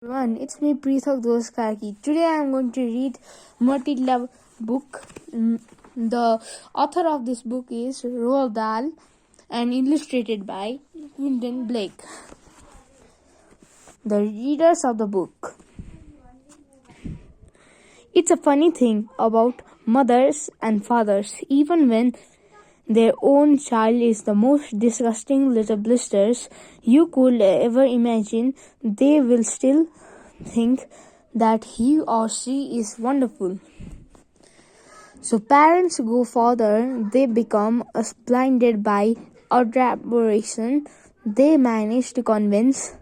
Everyone, it's me Prithak Doskarki. Today I am going to read Matilda book. The author of this book is Roald Dahl and illustrated by Quentin Blake. The readers of the book. It's a funny thing about mothers and fathers. Even when their own child is the most disgusting little blisters you could ever imagine, they will still think that he or she is wonderful. So parents go further. They become blinded by adoration. They manage to convince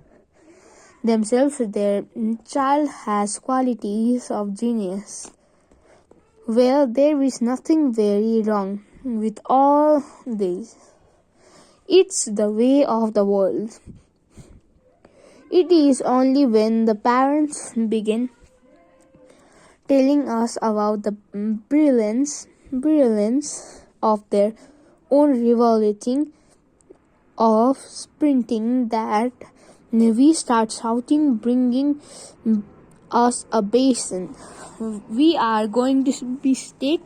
themselves their child has qualities of genius. Well, there is nothing very wrong with all this. It's the way of the world. It is only when the parents begin telling us about the brilliance of their own revolting of sprinting that we start shouting, bringing us a basin. We are going to be sick.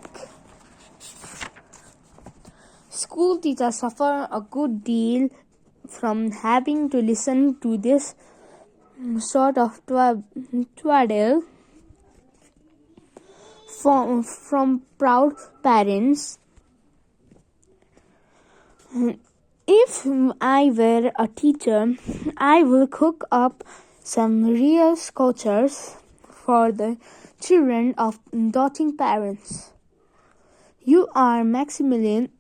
School teachers suffer a good deal from having to listen to this sort of twaddle from proud parents. If I were a teacher, I will cook up some real sculptures for the children of doting parents. You are Maximilian.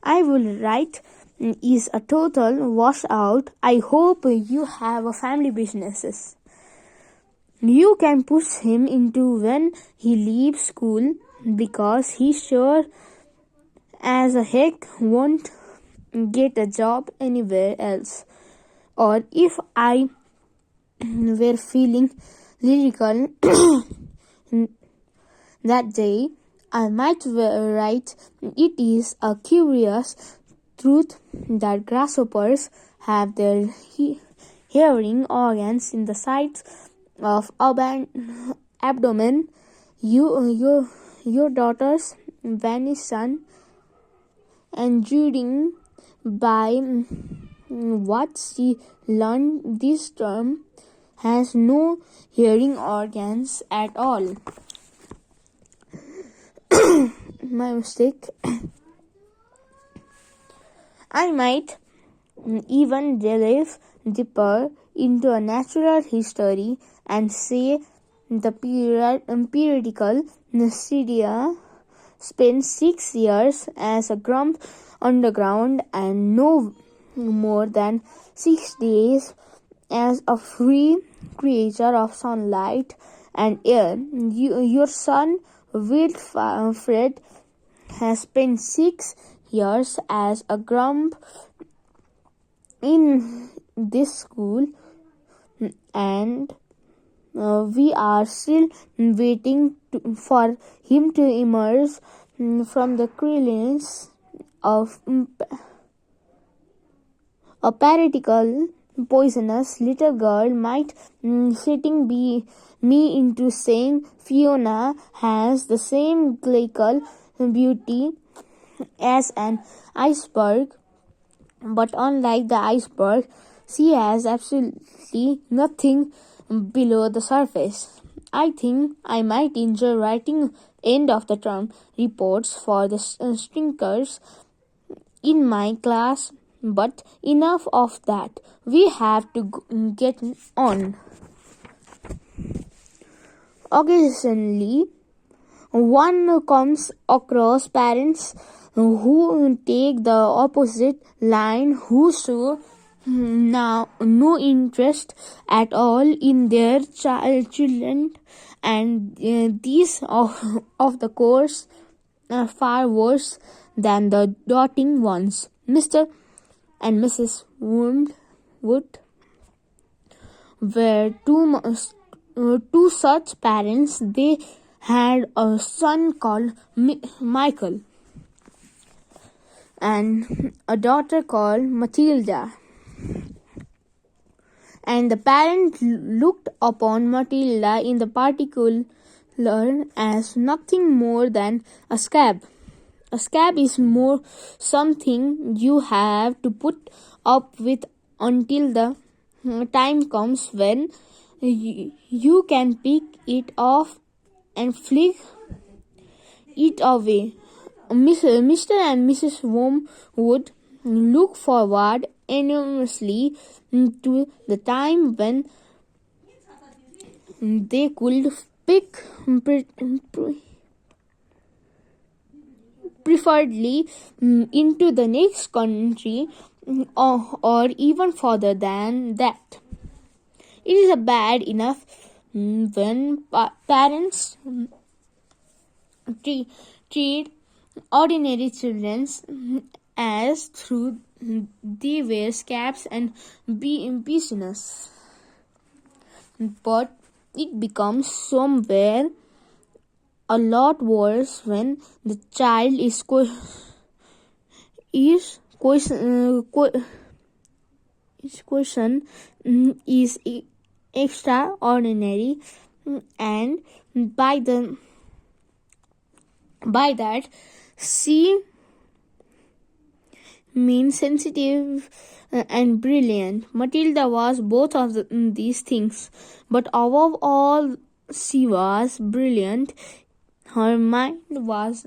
I will write is a total washout. I hope you have a family businesses. You can push him into when he leaves school because he sure as a heck won't get a job anywhere else. Or if I were feeling lyrical that day, I might write, it is a curious truth that grasshoppers have their hearing organs in the sides of abdomen. Your daughter's vanished son, and judging by what she learned this term, has no hearing organs at all. My mistake. I might even delve deeper into a natural history and say the periodical Nasidia spent 6 years as a grump underground and no more than 6 days as a free creature of sunlight and air. Your son Wilfred has spent 6 years as a grump in this school, and we are still waiting for him to emerge from the cleanliness of a paratical poisonous little girl might sitting me into saying Fiona has the same glycal beauty as an iceberg, but unlike the iceberg, she has absolutely nothing below the surface. I think I might enjoy writing end of the term reports for the stinkers in my class, but enough of that. We have to get on. Occasionally, one comes across parents who take the opposite line, who show now no interest at all in their children, and these of the course are far worse than the doting ones. Mr. and Mrs. Wood were two such parents. They had a son called Michael and a daughter called Matilda. and the parent looked upon Matilda in the particular as nothing more than a scab. A scab is more something you have to put up with until the time comes when you can pick it off and flick it away. Mr. and Mrs. Wormwood look forward enormously to the time when they could pick preferably into the next country or even further than that. It is a bad enough when parents treat ordinary children as though they were scabs and business, but it becomes somewhere a lot worse when the child is question is extraordinary, and by that she means sensitive and brilliant. Matilda was both of these things, but above all, she was brilliant. Her mind was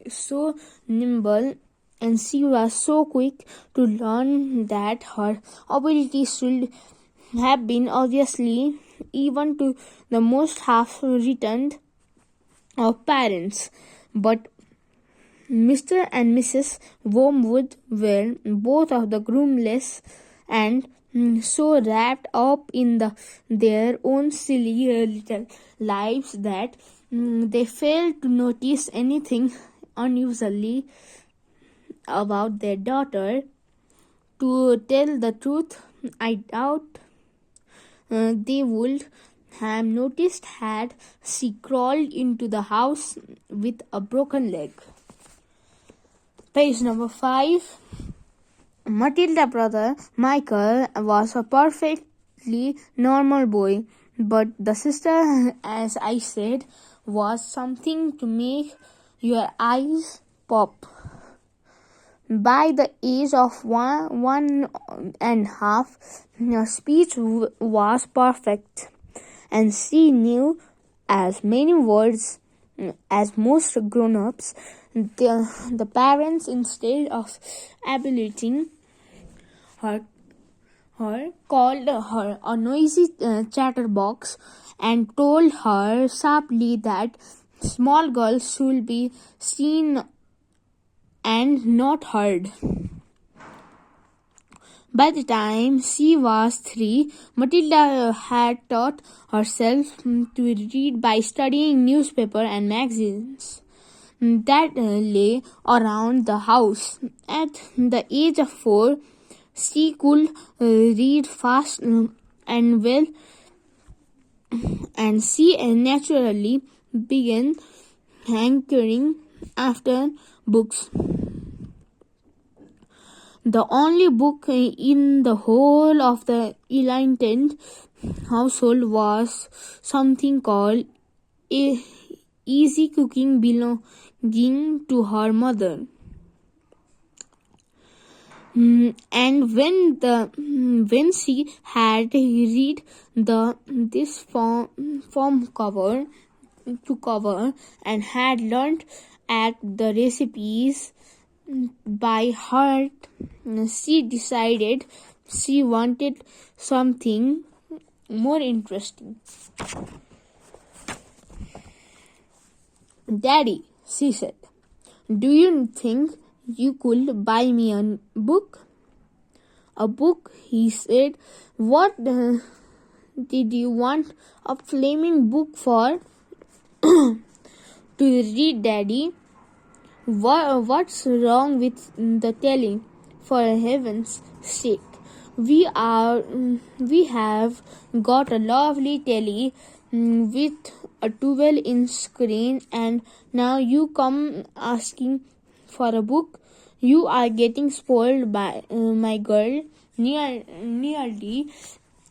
so nimble and she was so quick to learn that her abilities should have been obviously even to the most half-returned of parents. But Mr. and Mrs. Wormwood were both of the groomless and so wrapped up in their own silly little lives that they failed to notice anything unusually about their daughter. To tell the truth, I doubt they would have noticed had she crawled into the house with a broken leg. Page number 5. Matilda's brother Michael was a perfectly normal boy, but the sister, as I said, was something to make your eyes pop. By the age of one and a half, her speech was perfect, and she knew as many words as most grown-ups. The parents, instead of ablating her, called her a noisy chatterbox and told her sharply that small girls should be seen and not heard. By the time she was 3, Matilda had taught herself to read by studying newspapers and magazines that lay around the house. At the age of 4, she could read fast and well, and she naturally began hankering after books. The only book in the whole of the enlightened household was something called Easy Cooking, belonging to her mother. And when she had read this form cover to cover and had learnt at the recipes by heart, she decided she wanted something more interesting. "Daddy," she said, "do you think you could buy me a book?" "A book?" he said. "What did you want a flaming book for?" "To read, Daddy." What's wrong with the telly? For heaven's sake. We have got a lovely telly with a 12-inch screen, and now you come asking for a book. You are getting spoiled by my girl. Nearly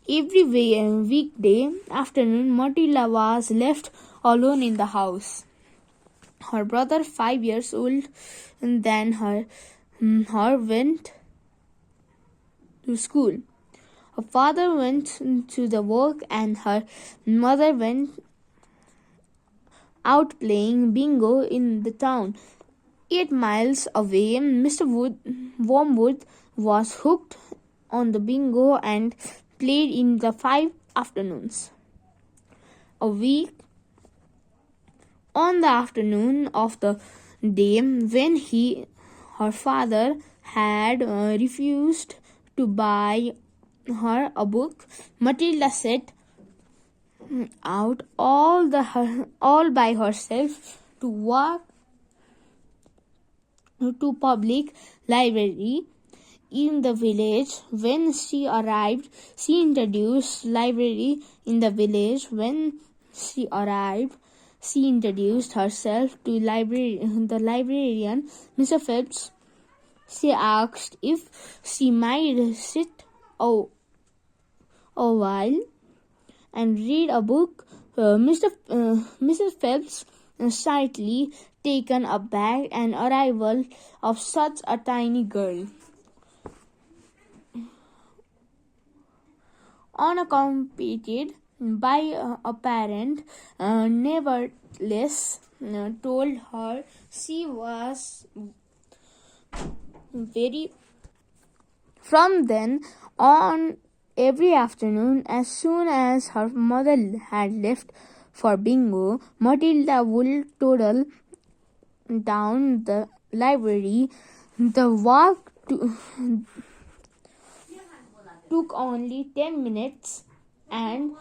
Every weekday afternoon, Matilda was left alone in the house. Her brother, 5 years old than her went to school. Her father went to the work and her mother went out playing bingo in the town. 8 miles away, Mr. Wormwood was hooked on the bingo and played in the 5 afternoons a week. On the afternoon of the day when her father had refused to buy her a book, Matilda set out all by herself to walk to public library in the village. When she arrived, she introduced library in the village. When she arrived, she introduced herself to the librarian, Mr. Phelps. She asked if she might sit a while and read a book. Mrs. Phelps, slightly taken aback an arrival of such a tiny girl, unaccompanied by a parent, nevertheless told her she was very. From then on, every afternoon, as soon as her mother had left for bingo, Matilda would toddle down the library. The walk took only 10 minutes, and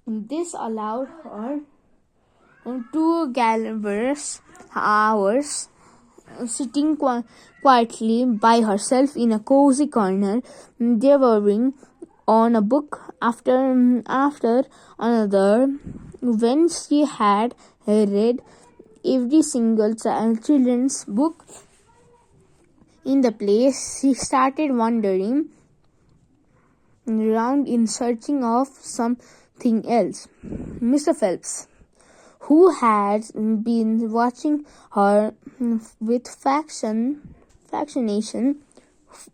this allowed her 2 hours sitting quietly by herself in a cozy corner, devouring on a book after another. When she had read every single children's book in the place, she started wandering around in searching of something else. Mr. Phelps, who had been watching her with fascination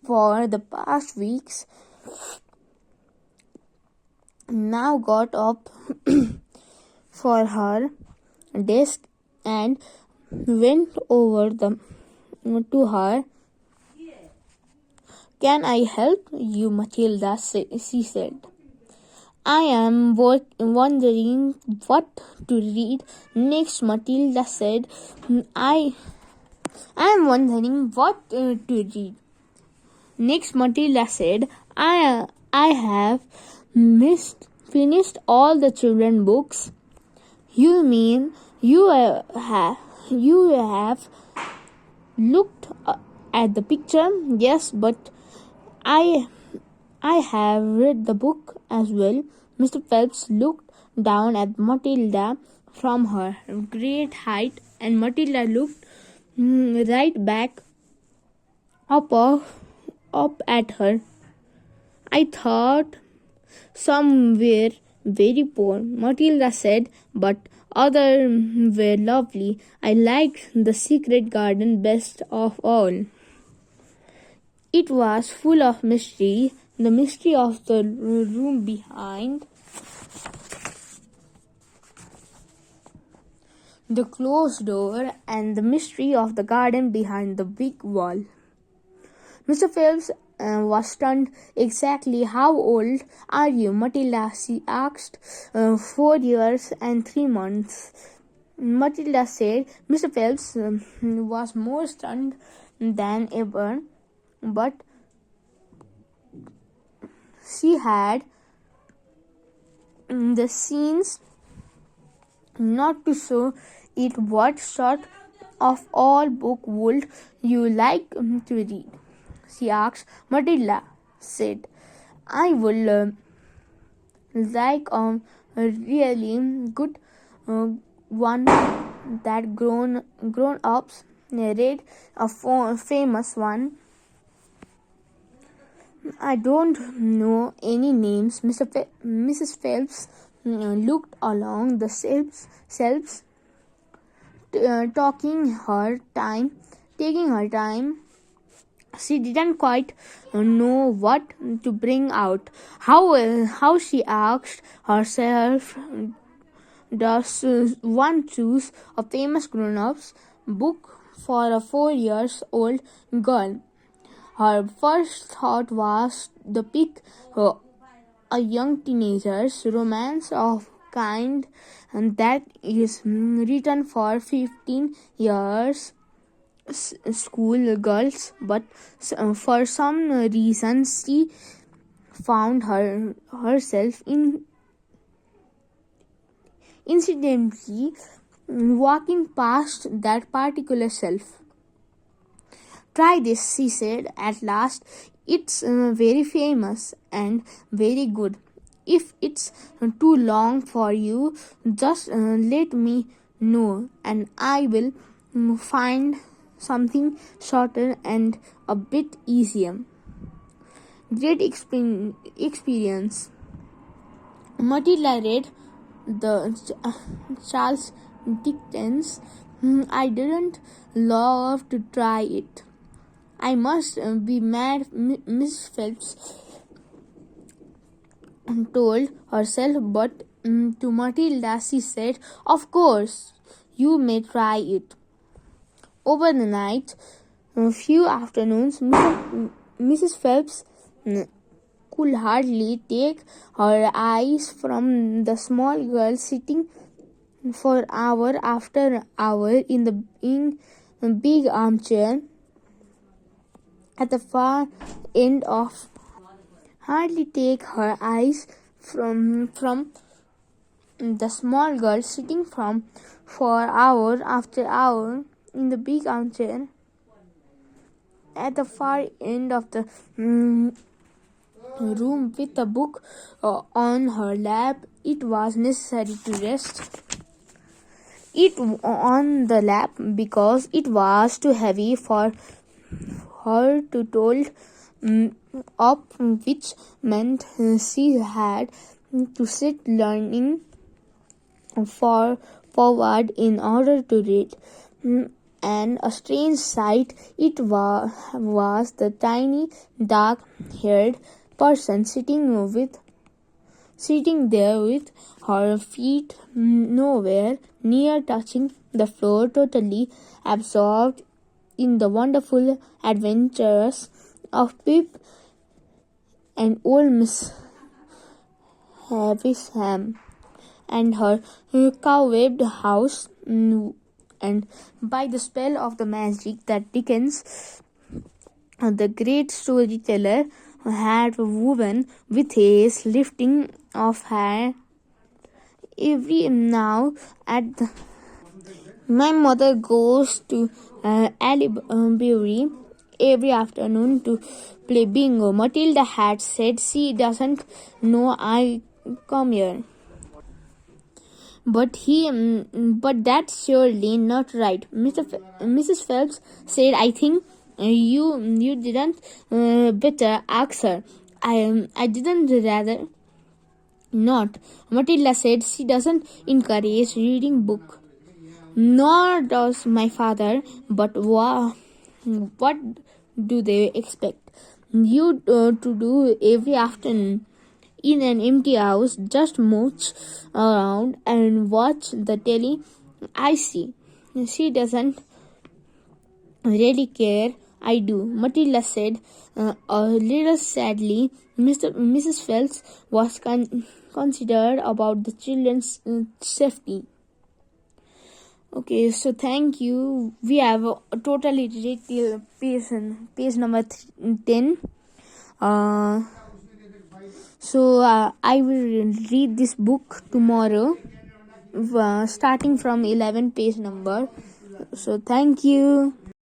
for the past weeks, now got up for her desk and went over to her. "Can I help you, Matilda?" she said. "I am wondering what to read next," Matilda said. I am wondering what to read next," Matilda said. I have finished all the children books." "You mean you have looked at the picture?" "Yes, but I have read the book as well." Mr. Phelps looked down at Matilda from her great height, and Matilda looked right back up at her. "I thought some were very poor," Matilda said, "but others were lovely. I liked the secret garden best of all. It was full of mystery, the mystery of the room behind the closed door, and the mystery of the garden behind the big wall." Mr. Phelps was stunned. "Exactly how old are you, Matilda?" she asked. 4 years and 3 months," Matilda said. Mr. Phelps was more stunned than ever, but she had the scenes not to show it. "What sort of all book would you like to read?" she asked. Matilda said, "I would like a really good one that grown-ups read, a famous one I don't know any names. Mrs. Phelps looked along the shelves, taking her time. She didn't quite know what to bring out. How she asked herself, does one choose a famous grown-ups book for a 4 years old girl? Her first thought was to pick a young teenager's romance of kind and that is written for 15 years school girls, but for some reason she found herself incidentally walking past that particular shelf. Try this, she said at last. It's very famous and very good. If it's too long for you, just let me know and I will find something shorter and a bit easier. Great experience. Matilda read the Charles Dickens. I didn't love to try it. I must be mad, Miss Phelps told herself, but to Matilda she said, of course, you may try it. Over the night, a few afternoons, Mrs. Phelps could hardly take her eyes from the small girl sitting for hour after hour in the big armchair at the far end of hardly take her eyes from the small girl sitting for hour after hour in the big armchair at the far end of the room with a book on her lap. It was necessary to rest it on the lap because it was too heavy for her to hold up, which meant she had to sit leaning forward in order to read. And a strange sight it was the tiny dark-haired person sitting there with her feet nowhere near touching the floor, totally absorbed in the wonderful adventures of Pip and old Miss Havisham and her cobwebbed house. And by the spell of the magic that Dickens, the great storyteller, had woven with his lifting of hair every now and my mother goes to Albury every afternoon to play bingo. Matilda had said she doesn't know I come here. But that's surely not right. Mrs. Phelps said, I think you didn't better ask her. I didn't rather not. Matilda said she doesn't encourage reading book. Nor does my father, but what do they expect you to do every afternoon in an empty house? Just mooch around and watch the telly. I see. She doesn't really care. I do, Matilda said a little sadly. Mrs. Phelps was considered about the children's safety. Okay, so thank you. We have totally read till page number 10. So I will read this book tomorrow, starting from 11 page number. So thank you.